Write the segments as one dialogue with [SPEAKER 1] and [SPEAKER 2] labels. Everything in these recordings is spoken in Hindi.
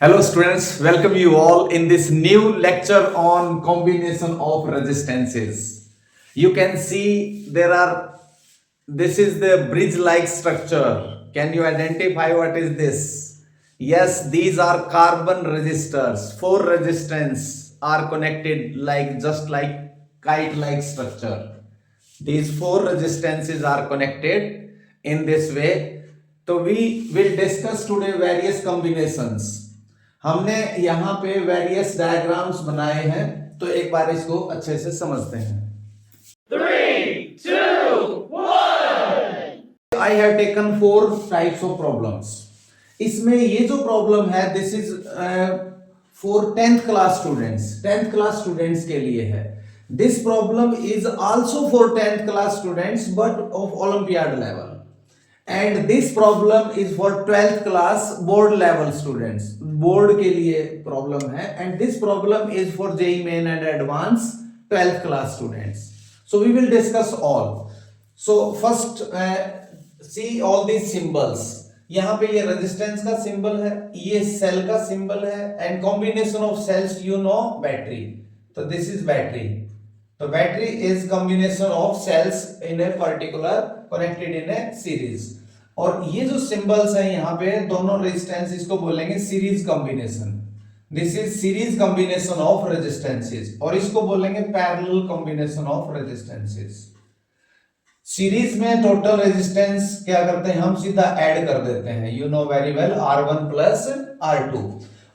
[SPEAKER 1] Hello students, welcome you all in this new lecture on combination of resistances. You can see this is the bridge-like structure. Can you identify what is this? Yes, these are carbon resistors. Four resistance are connected just like kite-like structure. These four resistances are connected in this way. So we will discuss today various combinations. हमने यहाँ पे वेरियस डायग्राम्स बनाए हैं, तो एक बार इसको अच्छे से समझते हैं.
[SPEAKER 2] 3, 2, 1.
[SPEAKER 1] I have taken 4 types of problems. इसमें ये जो प्रॉब्लम है, this is for 10th class students. 10th class students के लिए है. This problem is also for 10th class students but of olympiad level. And this problem is for 12th class board level students. Board के लिए प्रॉब्लम है. And this problem is for JEE Main and Advanced 12th class students. So we will discuss all. So first see all these symbols. यहाँ पे ये रेजिस्टेंस का सिंबल है, ये सेल का सिंबल है, and combination of cells you know battery. तो दिस इज बैटरी. तो battery is combination of cells in a particular connected in a series. और ये जो सिंबल्स है यहाँ पे दोनों रेजिस्टेंस, इसको बोलेंगे series combination. This is series combination of resistances. और इसको बोलेंगे parallel combination of resistances. Series में टोटल रेजिस्टेंस क्या करते हैं, हम सीधा ऐड कर देते हैं, you know very well, R1 plus R2.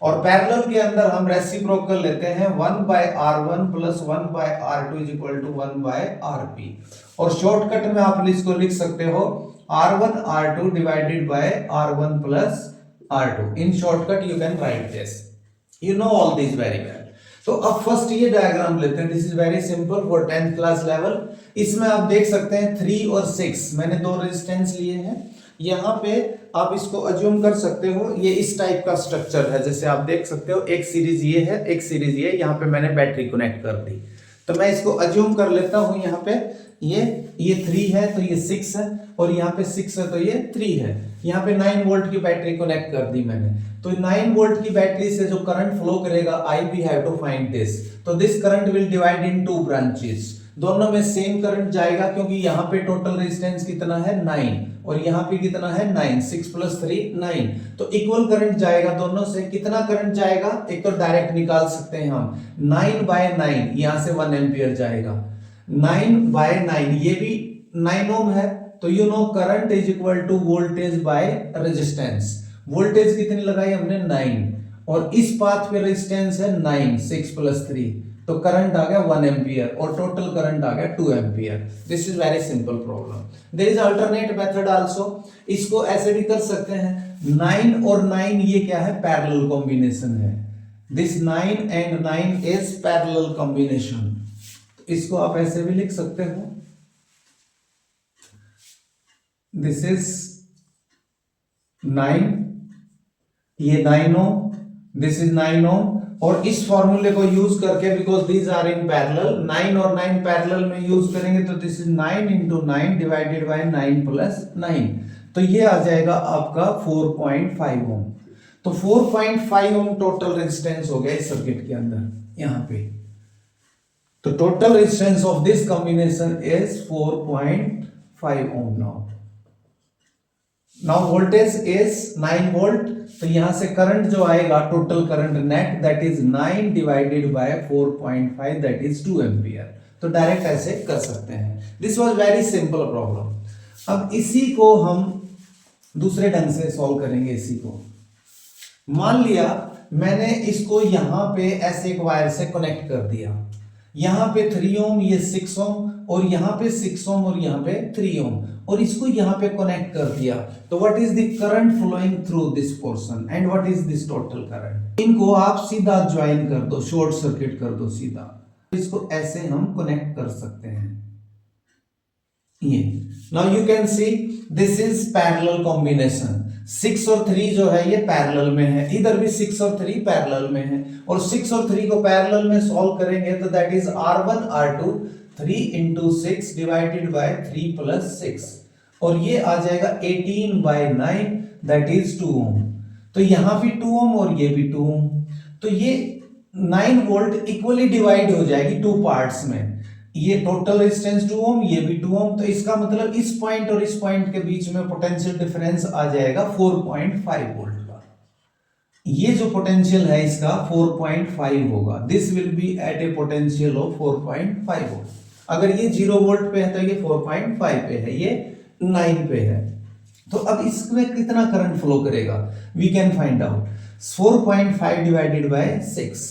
[SPEAKER 1] और पैरेलल के अंदर हम रेसिप्रोकल लेते हैं 1/R1 plus 1/R2 is equal to 1/RP. और शॉर्टकट में आप इसको लिख सकते हो R1 R2 divided by R1 plus R2. In shortcut you can write this. You know all this very well. तो अब फर्स्ट ये डायग्राम लेते हैं. This is very simple for 10th class level. इसमें आप देख सकते हैं 3 और 6 मैंने दो रेजिस्टेंस लिए हैं. यहाँ पे आप इसको अज्यूम कर सकते हो ये इस टाइप का स्ट्रक्चर है. जैसे आप देख सकते हो एक सीरीज ये है, एक सीरीज ये, यहाँ पे मैंने बैटरी कनेक्ट कर दी. तो मैं इसको अज्यूम कर लेता हूँ. यहाँ पे ये 3 है तो ये 6 है, और यहाँ पे 6 है तो ये 3 है. यहाँ पे 9 वोल्ट की बैटरी कनेक्ट कर दी मैंने. तो 9 वोल्ट की बैटरी से जो करंट फ्लो करेगा, I we have to find this. तो this current will divide in 2 branches. दोनों में सेम करंट जाएगा क्योंकि यहाँ पे टोटल रेजिस्टेंस कितना है 9, और यहाँ पे कितना है 9. 6 प्लस 3 9. तो इक्वल करंट जाएगा दोनों से. कितना करंट जाएगा, एक तो डायरेक्ट निकाल सकते हैं हम, 9/9 यहाँ से 1 एम्पियर जाएगा. 9/9 ये भी 9 ओम है. तो you know current is equal to voltage by resistance. Voltage कितनी लगाई हमने 9, और इस पाथ पे रेजिस्टेंस है 9. 6 प्लस 3 तो करंट आ गया 1 एम्पियर, और टोटल करंट आ गया 2 ampere. This is very simple problem. There is alternate method also. इसको ऐसे भी कर सकते हैं, 9 और 9 ये क्या है, पैरेलल कॉम्बिनेशन है. This 9 and 9 is parallel combination. इसको आप ऐसे भी लिख सकते हो, दिस इज 9, ये 9 ओम, दिस इज 9 ओम. और इस फॉर्मूले को यूज करके, because these are in parallel, 9 और 9 पैरेलल में यूज करेंगे तो this is 9 into 9 divided by 9 plus 9. तो ये आ जाएगा आपका 4.5 ओम. तो 4.5 ओम टोटल रेजिस्टेंस हो गया इस सर्किट के अंदर यहाँ पे. तो total resistance of this combination is 4.5 ohm. Now voltage is 9 volt. तो यहां से करंट जो आएगा, total current net, that is 9 divided by 4.5 that is 2 ampere. तो डायरेक्ट ऐसे कर सकते हैं. This was very simple problem. अब इसी को हम दूसरे ढंग से सॉल्व करेंगे. इसी को मान लिया मैंने इसको यहां पे ऐसे एक वायर से कनेक्ट कर दिया. यहां पे 3 ओम, ये 6 ओम, और यहां पे 6 ओम, और यहां पे 3 ओम, और इसको यहां पे कनेक्ट कर दिया. तो what is the current flowing through this portion and what is this total current. इनको आप सीधा ज्वाइन कर दो, शॉर्ट सर्किट कर दो सीधा. इसको ऐसे हम कनेक्ट कर सकते हैं. ये now you can see this is parallel combination. 6 और 3 जो है ये पैरेलल में है. इधर भी 6 और 3 पैरेलल में है, और 6 और 3 को पैरेलल में सॉल्व करेंगे तो that is R1 R2 3 into 6 divided by 3 plus 6, और ये आ जाएगा 18/9 दैट इज 2 ओम. तो यहाँ भी 2 ओम और ये भी 2 ओम, तो ये 9 वोल्ट इक्वली डिवाइड हो जाएगी 2 पार्ट्स में। ये टोटल रेजिस्टेंस 2 ओम, ये भी 2 ओम, तो इसका मतलब इस पॉइंट और इस पॉइंट के बीच में पोटेंशियल डिफरेंस आ जाएगा 4.5 वोल्ट का। ये जो पोटेंशियल है इसका 4.5 होगा। This will be at a potential of 4.5 volt. अगर ये 0 वोल्ट पे है तो ये 4.5 पे है, ये 9 पे है। तो अब इसमें कितना करंट फ्लो करेगा, we can find out. 4.5 divided by 6,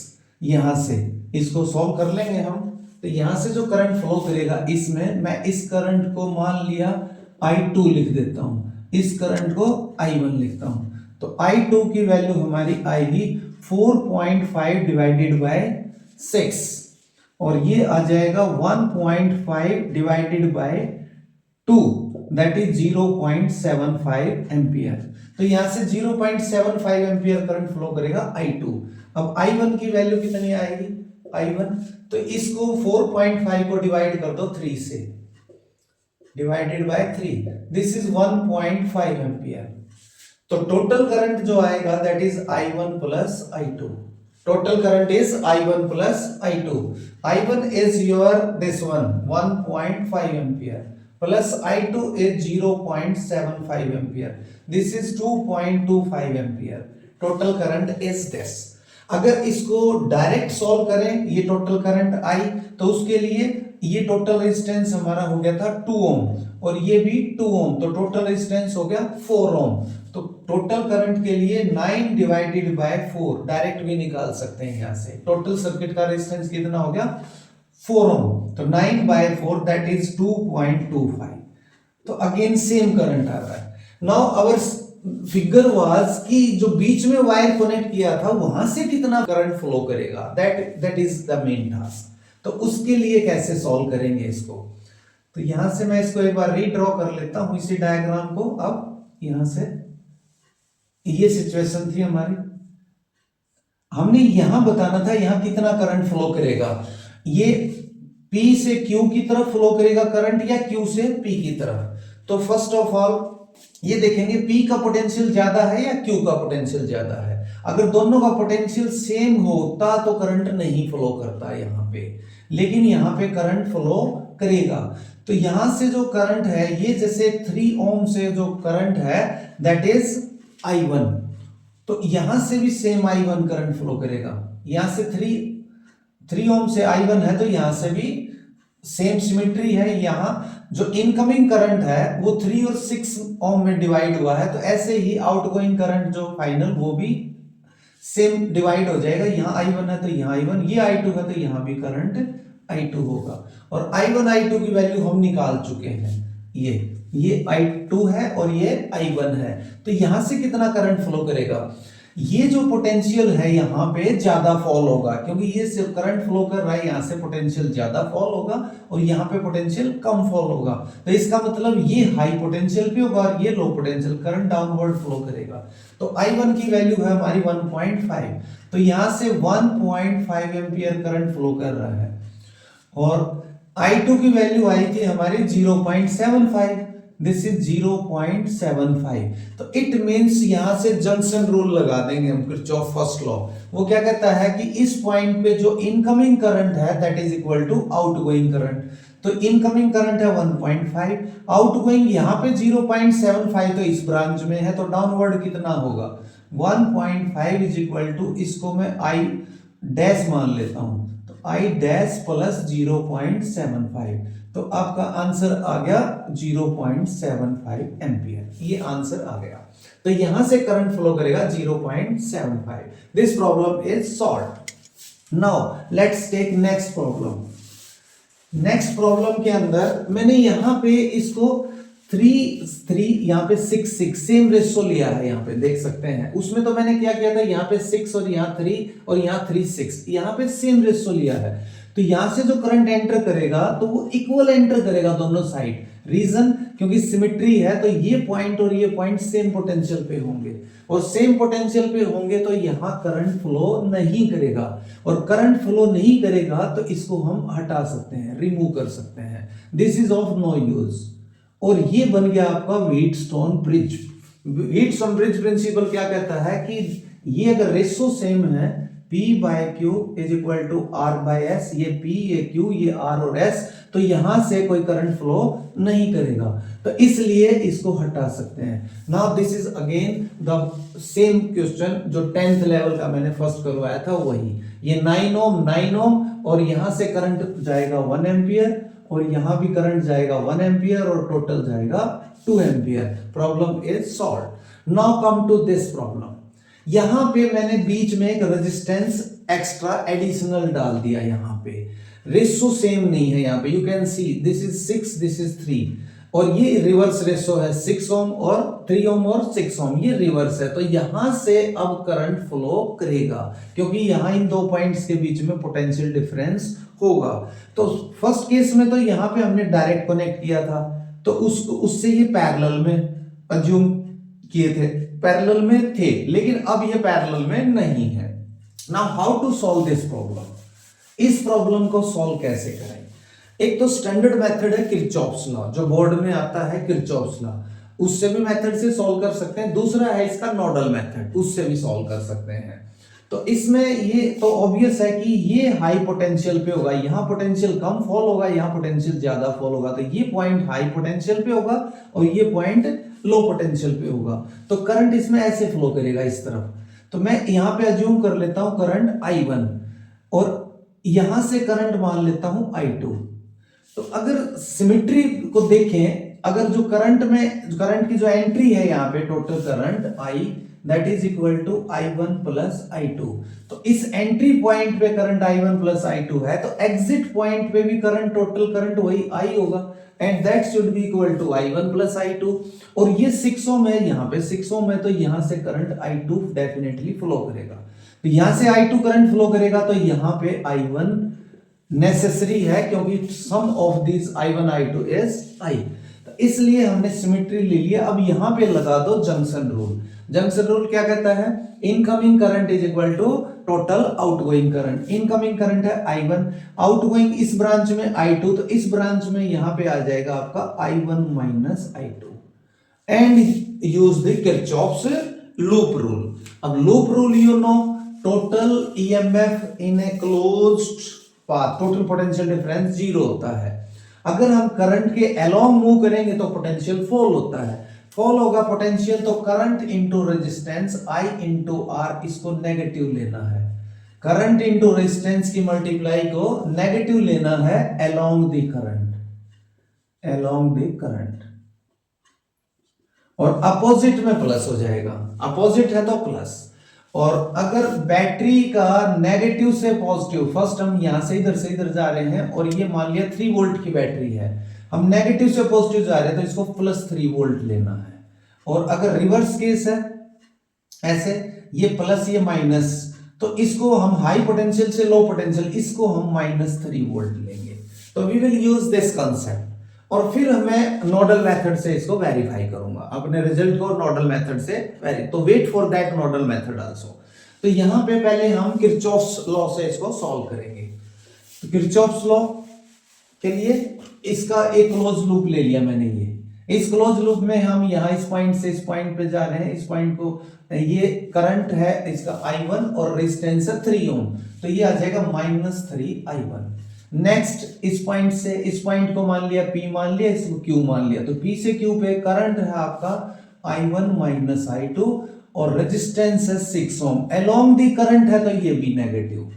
[SPEAKER 1] यहां से इसको सॉल्व कर लेंगे हम। तो यहां से जो करंट फ्लो करेगा इसमें, मैं इस करंट को मान लिया I2 लिख देता हूं, इस करंट को I1 लिखता हूं। तो I2 की वैल्यू हमारी आएगी 4.5 डिवाइडेड बाय 6, और ये आ जाएगा 1.5 divided by 2, that is 0.75 ampere. तो यहां से 0.75 एम्पियर करंट फ्लो करेगा I2। अब I1 की वैल्यू कितनी आएगी, I1, तो इसको 4.5 को डिवाइड कर दो 3 से, divided by 3, this is 1.5 ampere. तो टोटल करंट जो आएगा that is I1 plus I2। Total current is I1 plus I2। I1 is your this one 1.5 ampere plus I2 is 0.75 ampere, this is 2.25 ampere. Total current is this. अगर इसको डायरेक्ट सॉल्व करें, ये टोटल करंट आई, तो उसके लिए ये टोटल रेजिस्टेंस हमारा हो गया था 2 ओम और ये भी 2 ओम, तो टोटल रेजिस्टेंस हो गया 4 ओम। तो टोटल करंट के लिए 9 डिवाइडेड बाय 4 डायरेक्ट भी निकाल सकते हैं यहां से। टोटल सर्किट का रेजिस्टेंस कितना हो गया 4 ओम, तो 9 बाय 4 दैट इज 2.25। तो अगेन सेम करंट आ रहा है। नाउ आवर फिगर वाज कि जो बीच में वायर कनेक्ट किया था वहां से कितना करंट फ्लो करेगा, that is the main task. तो उसके लिए कैसे सॉल्व करेंगे इसको, तो यहां से मैं इसको एक बार रीड्रॉ कर लेता हूं इसी डायग्राम को। अब यहां से ये सिचुएशन थी हमारी, हमने यहां बताना था यहां कितना करंट फ्लो करेगा। ये P से Q की तरफ फ्लो करेगा करंट या Q से P की तरफ। तो फर्स्ट ऑफ ऑल ये देखेंगे P का पोटेंशियल ज्यादा है या Q का पोटेंशियल ज्यादा है। अगर दोनों का पोटेंशियल सेम होता तो करंट नहीं फ्लो करता यहां पे, लेकिन यहां पे करंट फ्लो करेगा। तो यहां से जो करंट है ये जैसे 3 ओम से जो करंट है दैट इज I1, तो यहां से भी सेम I1 करंट फ्लो करेगा। यहां से 3 ओम से I1 है तो यहां से भी सेम सिमेट्री है। यहां जो इनकमिंग करंट है वो 3 और 6 ओम में डिवाइड हुआ है, तो ऐसे ही आउटगोइंग करंट जो फाइनल वो भी सेम डिवाइड हो जाएगा। यहां I1 है तो यहां I1, ये I2 है तो यहां भी करंट I2 होगा। और I1 I2 की वैल्यू हम निकाल चुके हैं, ये I2 है और ये I1 है। तो यहां से कितना करंट फ्लो करेगा, ये जो पोटेंशियल है यहां पे ज्यादा फॉल होगा, क्योंकि ये सिर्फ करंट फ्लो कर रहा है, यहां से पोटेंशियल ज्यादा फॉल होगा और यहां पे पोटेंशियल कम फॉल होगा। तो इसका मतलब ये हाई पोटेंशियल पे होगा और ये low potential, current downward flow करेगा। तो I1 की वैल्यू है हमारी 1.5, तो यहां से 1.5 एम्पियर करंट फ्लो कर रहा है। और I2 की वैल्यू आई थी हमारी 0.75, दिस इज 0.75। तो इट मींस यहां से जंक्शन रूल लगा देंगे हम, किरचॉफ फर्स्ट लॉ। वो क्या कहता है कि इस पॉइंट पे जो इनकमिंग करंट है that is equal to outgoing current. तो इनकमिंग करंट है 1.5, आउटगोइंग यहां पे 0.75, तो इस ब्रांच में है तो डाउनवर्ड कितना होगा 1.5 इज इक्वल टू, इसको मैं I डैश मान लेता हूं, तो I डैश प्लस 0.75, तो आपका आंसर आ गया 0.75 एम्पियर। ये आंसर आ गया। तो यहां से करंट फ्लो करेगा 0.75। This problem is solved. Now let's take next problem. Next problem के अंदर मैंने यहां पे इसको 3 यहाँ पे 6 सेम रेशो लिया है, यहाँ पे देख सकते हैं। उसमें तो मैंने क्या किया था, यहाँ पे 6 और यहाँ 3 और यहाँ 3 6, यहाँ पे सेम रेशो लिया है। तो यहां से जो करंट एंटर करेगा तो वो इक्वल एंटर करेगा दोनों साइड। रीजन, क्योंकि सिमेट्री है, तो ये पॉइंट और ये पॉइंट सेम पोटेंशियल पे होंगे, और सेम पोटेंशियल पे होंगे तो यहां करंट फ्लो नहीं करेगा। और करंट फ्लो नहीं करेगा तो इसको हम हटा सकते हैं, रिमूव कर सकते हैं। This is of no use. और ये बन गया आपका व्हीटस्टोन ब्रिज। हीट-समब्रिज प्रिंसिपल क्या कहता है कि ये अगर रेशो सेम है P by Q is equal to R by S, ये P ये Q ये R और S, तो यहां से कोई करंट फ्लो नहीं करेगा, तो इसलिए इसको हटा सकते हैं। Now this is again the same question जो 10th लेवल का मैंने फर्स्ट करवाया था वही। ये 9 ओम और यहां से करंट जाएगा 1 एम्पियर और यहां भी करंट जाएगा 1 एम्पियर और टोटल जाएगा 2 ampere. Problem is solved. Now come to this problem. यहां पे मैंने बीच में एक रेजिस्टेंस एक्स्ट्रा एडिशनल डाल दिया। यहां पे रेशो सेम नहीं है, यहां पे you can see this is 6 this is 3 और ये रिवर्स रेशो है 6 ओम और 3 ओम और 6 ओम, ये रिवर्स है, तो यहां से अब करंट फ्लो करेगा क्योंकि यहां इन दो पॉइंट्स के बीच में पोटेंशियल डिफरेंस होगा। तो फर्स्ट केस में तो यहां पे हमने डायरेक्ट कनेक्ट किया था, तो उससे ये पैरेलल में अज्यूम किए थे, पैरेलल में थे, लेकिन अब ये पैरेलल में नहीं है। Now how to solve this problem, इस प्रॉब्लम को सॉल्व कैसे करें? एक तो स्टैंडर्ड मेथड है किरचॉफ्स लॉ, जो बोर्ड में आता है किरचॉफ्स लॉ, उससे भी मेथड से सॉल्व कर सकते हैं। दूसरा है इसका नोडल मेथड, उससे भी सॉल्व कर सकते हैं। तो इसमें ये तो ऑब्वियस है कि ये हाई पोटेंशियल पे होगा, यहां पोटेंशियल कम फॉल होगा, यहां पोटेंशियल ज्यादा फॉल होगा, तो ये पॉइंट हाई पोटेंशियल पे होगा और ये पॉइंट लो पोटेंशियल पे होगा, तो करंट इसमें ऐसे फ्लो करेगा इस तरफ। तो मैं यहां पे अज्यूम कर लेता हूं करंट I1 और यहां से करंट मान लेता हूं I2। तो अगर सिमेट्री को देखें, अगर जो करंट की जो एंट्री है यहाँ पे total current I that is equal to I1 plus I2, तो इस एंट्री पॉइंट पे करंट I1 प्लस I2 है, तो एग्जिट पॉइंट पे भी करंट टोटल करंट वही I होगा and that should be equal to I1 plus I2। और ये 6 ओम है, यहाँ पे 6 ओम है, तो यहां से करंट I2 डेफिनेटली फ्लो करेगा। तो यहां से I2 करंट फ्लो करेगा तो यहां पे I1 नेसेसरी है क्योंकि sum of this I1 I2 is I, तो इसलिए हमने सिमेट्री ले लिया। अब यहां पे लगा दो जंक्शन रूल। जंक्शन रूल क्या कहता है? Incoming current is equal to total outgoing current. Incoming current है I1, आउटगोइंग इस ब्रांच में I2, तो इस ब्रांच में यहां पे आ जाएगा आपका I1 minus I2 and use the Kirchhoff's loop rule. अब loop rule you know, total EMF in a closed path, total potential difference 0 होता है। अगर हम करंट के अलोंग मूव करेंगे तो पोटेंशियल फॉल होता है, फॉल होगा पोटेंशियल, तो current into resistance I into R, इसको नेगेटिव लेना है। करंट इनटू रेजिस्टेंस की मल्टीप्लाई को नेगेटिव लेना है along the current, along the current, और अपोजिट में प्लस हो जाएगा, अपोजिट है तो प्लस। और अगर बैटरी का नेगेटिव से पॉजिटिव, फर्स्ट हम यहां से इधर जा रहे हैं और ये मान लिया 3 वोल्ट की बैटरी है, हम नेगेटिव से पॉजिटिव जा रहे हैं तो इसको प्लस 3 वोल्ट लेना है। और अगर रिवर्स केस है ऐसे, ये प्लस ये माइनस, तो इसको हम हाई पोटेंशियल से लो पोटेंशियल, इसको हम माइनस 3 वोल्ट लेंगे। तो we will use this concept और फिर मैं नोडल मेथड से इसको वेरीफाई करूंगा, अपने रिजल्ट को नोडल मेथड से वेरी, तो wait for that nodal method also. तो यहां पे पहले हम किरचॉफ्स लॉ से इसको सॉल्व करेंगे। तो किरचॉफ्स लॉ के लिए इसका एक क्लोज लूप ले लिया मैंने। ये इस क्लोज लूप में हम यहाँ इस पॉइंट से इस पॉइंट पे जा रहे हैं, इस पॉइंट को, ये करंट है इसका I1 और रेजिस्टेंस है 3 ओम, तो ये आ जाएगा -3I1। नेक्स्ट इस पॉइंट से इस पॉइंट को मान लिया P मान लिया, इसको Q मान लिया, तो P से Q पे करंट है आपका I1 माइनस I2 और रेजिस्टेंस है 6 ओम, अलोंग दी करंट है तो ये भी नेगेटिव।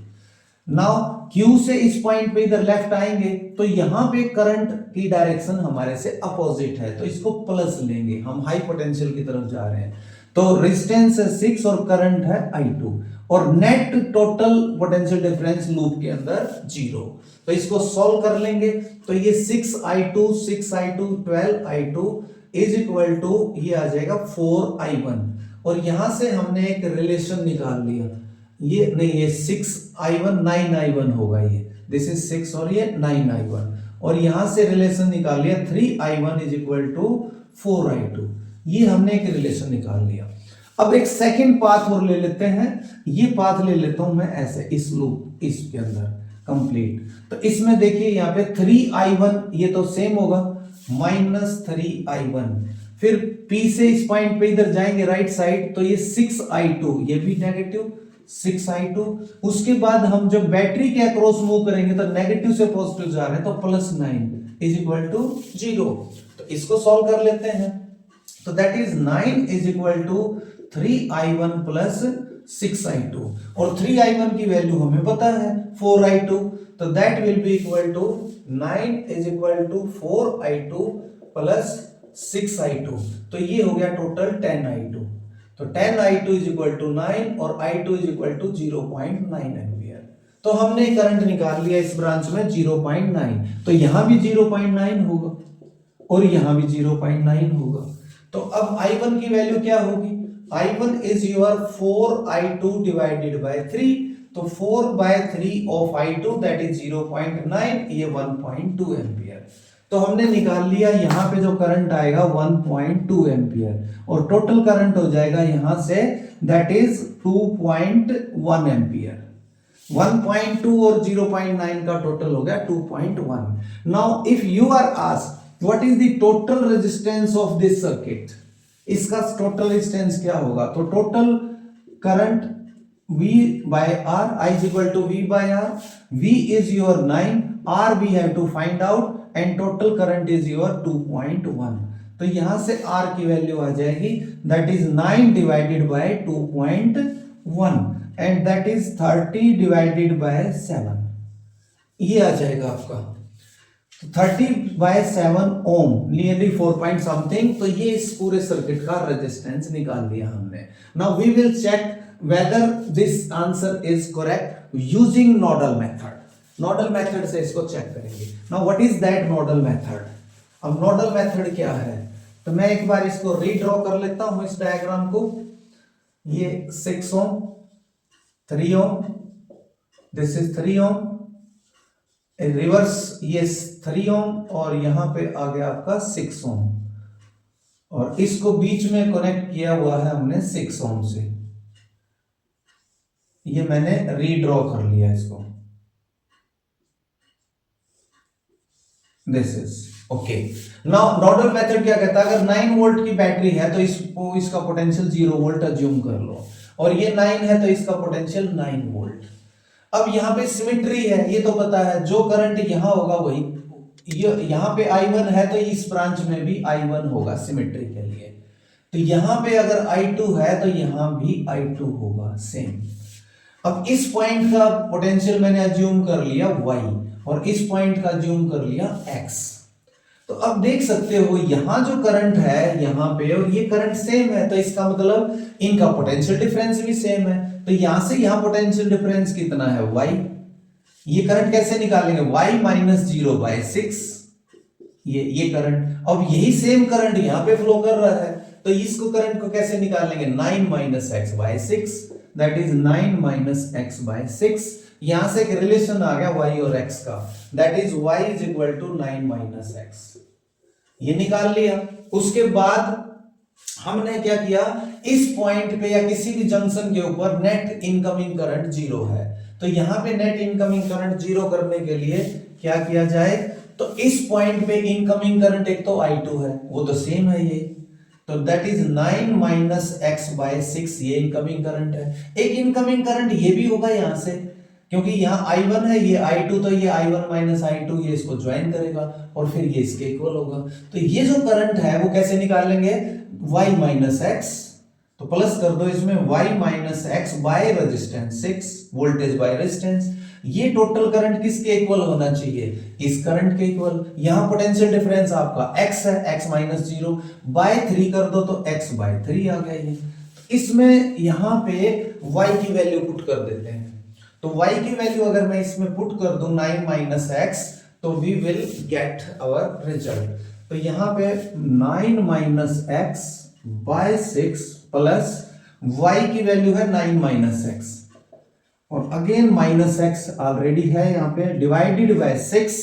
[SPEAKER 1] नाउ Q से इस पॉइंट पे इधर लेफ्ट आएंगे तो यहां पे करंट की डायरेक्शन हमारे से अपोजिट है, तो इसको प्लस लेंगे, हम हाई पोटेंशियल की तरफ जा रहे हैं। तो रेजिस्टेंस है 6 और करंट है I2 और net total potential difference loop के अंदर 0। तो इसको सॉल्व कर लेंगे तो ये 6I2 12I2 is equal to ये आ जाएगा 4I1 और यहां से हमने एक रिलेशन निकाल लिया, ये नहीं, ये 6I1 9I1 होगा, ये दिस इज 6 और ये 9I1 और यहां से रिलेशन निकाल लिया 3I1 is equal to 4I2, ये हमने एक रिलेशन निकाल लिया। अब एक सेकंड पाथ और ले लेते हैं, ये पाथ ले लेता हूं मैं ऐसे इस लूप इसके अंदर कंप्लीट। तो इसमें देखिए यहाँ पे 3I1 ये तो सेम होगा -3I1 फिर P से इस पॉइंट पे इधर जाएंगे राइट साइड, तो ये 6i2, ये भी नेगेटिव 6i2। उसके बाद हम जब बैटरी के अक्रॉस मूव करेंगे तो नेगेटिव से पॉजिटिव जा रहे हैं, तो +9 इज इक्वल टू 0। तो इसको सॉल्व कर लेते हैं। तो that is 9 is equal to 3i1 plus 6i2, और 3i1 की वैल्यू हमें पता है 4i2, तो that will be equal to 9 is equal to 4i2 plus 6i2, तो ये हो गया टोटल 10i2। तो 10i2 इज इक्वल टू 9 और i2 is equal to 0.9 ampere. तो हमने करंट निकाल लिया इस ब्रांच में 0.9, तो यहां भी 0.9 होगा और यहां भी 0.9 होगा। तो अब i1 की वैल्यू क्या होगी? i1 is your 4i2 divided by 3, तो 4/3 ऑफ i2 दैट इज 0.9, ये 1.2 एम्पियर। तो हमने निकाल लिया, यहां पे जो करंट आएगा 1.2 एम्पियर, और टोटल करंट हो जाएगा यहां से दैट इज 2.1 एम्पियर। 1.2 और 0.9 का टोटल हो गया 2.1। Now if you are asked what is the total resistance of this circuit, इसका टोटल रेजिस्टेंस क्या होगा? तो total current V by R, I is equal to V by R. V is your 9, R we have to find out, and total current is your 2.1. तो यहां से R की वैल्यू आ जाएगी that is 9 divided by 2.1 and that is 30 divided by 7, ये आ जाएगा आपका 30/7 ओम, नियरली 4 पॉइंट समथिंग। तो ये इस पूरे सर्किट का रेजिस्टेंस निकाल लिया हमने। Now we will check whether this answer is correct using nodal method. Nodal method से इसको चेक करेंगे। Now what is that nodal method? अब nodal method क्या है? तो मैं एक बार इसको रीड्रॉ कर लेता हूं इस डायग्राम को। ये 6 ओम, 3 ओम, दिस इज 3 ओम, रिवर्स ये 3 ओम, और यहां पे आ गया आपका 6 ओम, और इसको बीच में कनेक्ट किया हुआ है हमने 6 ओम से। ये मैंने रीड्रॉ कर लिया इसको, this is okay. Now nodal method क्या कहता है? अगर 9 वोल्ट की बैटरी है तो इसका पोटेंशियल 0 वोल्ट अज्यूम कर लो, और ये 9 है तो इसका पोटेंशियल 9 वोल्ट। अब यहाँ पे सिमेट्री है, ये तो पता है, जो करंट यहां होगा वही यहां पे I1 है तो इस ब्रांच में भी I1 होगा सिमेट्री के लिए। तो यहां पे अगर I2 है तो यहां भी I2 होगा सेम। अब इस पॉइंट का पोटेंशियल मैंने अज्यूम कर लिया y, और इस पॉइंट का अज्यूम कर लिया x। तो अब देख सकते हो यहां जो करंट है यहां पे और ये करंट सेम है, तो इसका मतलब इनका पोटेंशियल डिफरेंस भी सेम है। तो यहां से यहां पोटेंशियल डिफरेंस कितना है? y। ये करंट कैसे निकालेंगे? y माइनस 0/6, ये करंट। अब यही सेम करंट यहां पे फ्लो कर रहा है, तो इसको करंट को कैसे निकालेंगे? 9 minus x/6, that is 9 minus x/6। यहां से एक रिलेशन आ गया y और x का, that is y is equal to 9 minus x, ये निकाल लिया। उसके बाद हमने क्या किया, इस पॉइंट पे या किसी भी जंक्शन के ऊपर नेट इनकमिंग करंट 0 है, तो यहां पे नेट इनकमिंग करंट 0 करने के लिए क्या किया जाए? तो इस पॉइंट पे इनकमिंग करंट एक तो I2 है, वो तो सेम है ये, तो दैट इज 9 माइनस x/6, ये इनकमिंग करंट है। एक इनकमिंग करंट ये भी होगा यहां से, क्योंकि यहाँ I1 है, ये I2, तो ये I1 माइनस I2 ये इसको ज्वाइन करेगा और फिर ये इसके इक्वल होगा। तो ये जो करंट है वो कैसे निकालेंगे? y माइनस x, तो प्लस कर दो इसमें y minus x by resistance 6, voltage by resistance. ये टोटल करंट किसके इक्वल होना चाहिए? इस करंट के इक्वल। यहां पोटेंशियल डिफरेंस आपका x है, x माइनस 0 बाय 3 कर दो तो x बाय 3 आ गया ये। इसमें यहां पे y की वैल्यू पुट कर देते हैं, तो y की वैल्यू अगर मैं इसमें पुट कर दूं 9 माइनस x, तो we will get our result. तो यहां पे 9 minus x by 6 plus y की वैल्यू है 9 माइनस x, और अगेन माइनस x ऑलरेडी है यहाँ पे, divided by 6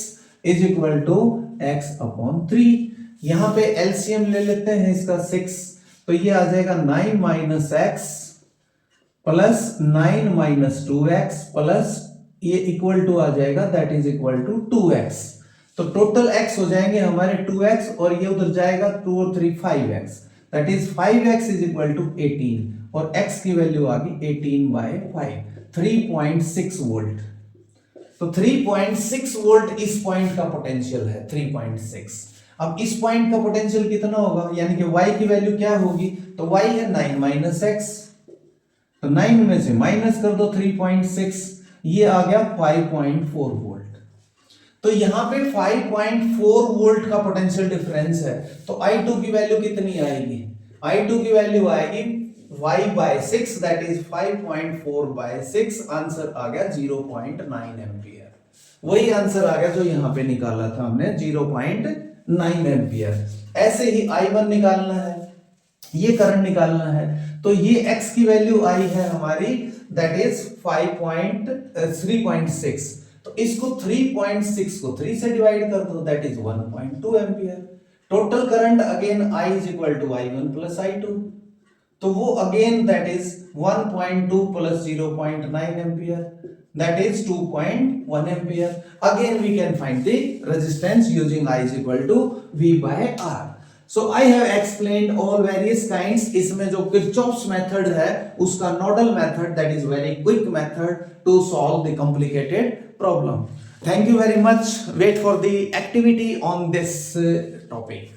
[SPEAKER 1] is equal to x upon 3। यहां पे एलसीएम ले लेते हैं इसका 6, तो ये आ जाएगा 9 minus x plus 9 minus 2x plus ये इक्वल टू आ जाएगा that is equal to 2x। तो टोटल x हो जाएंगे हमारे 2x और ये उधर जाएगा 2 और 3 5x, that is 5x is equal to 18 और x की वैल्यू आ गई 18/5, 3.6 वोल्ट। तो 3.6 वोल्ट इस पॉइंट का पोटेंशियल है 3.6। अब इस पॉइंट का पोटेंशियल कितना होगा, यानी कि y की वैल्यू क्या होगी, तो y है 9 माइनस x, तो 9 में से माइनस कर दो 3.6, ये आ गया 5.4 वोल्ट। तो यहां पे 5.4 वोल्ट का पोटेंशियल डिफरेंस है, तो I2 की वैल्यू कितनी आएगी, I2 की वैल्यू आएगी y/6, दैट इज 5.4/6, आंसर आ गया 0.9 एम्पियर। वही आंसर आ गया जो यहां पे निकाला था हमने 0.9 एम्पियर। ऐसे ही I1 निकालना है, ये करंट निकालना है, तो ये x की वैल्यू आई है हमारी दैट इज 3.6, तो इसको 3.6 को 3 से डिवाइड कर दो, that is 1.2 ampere. Total current again I is equal to I1 plus I2, तो वो again that is 1.2 plus 0.9 ampere, that is 2.1 ampere. Again we can find the resistance using I is equal to V by R. So I have explained all various kinds. इसमें जो Kirchhoff's method है उसका nodal method, that is very quick method to solve the complicated problem. Thank you very much. Wait for the activity on this topic.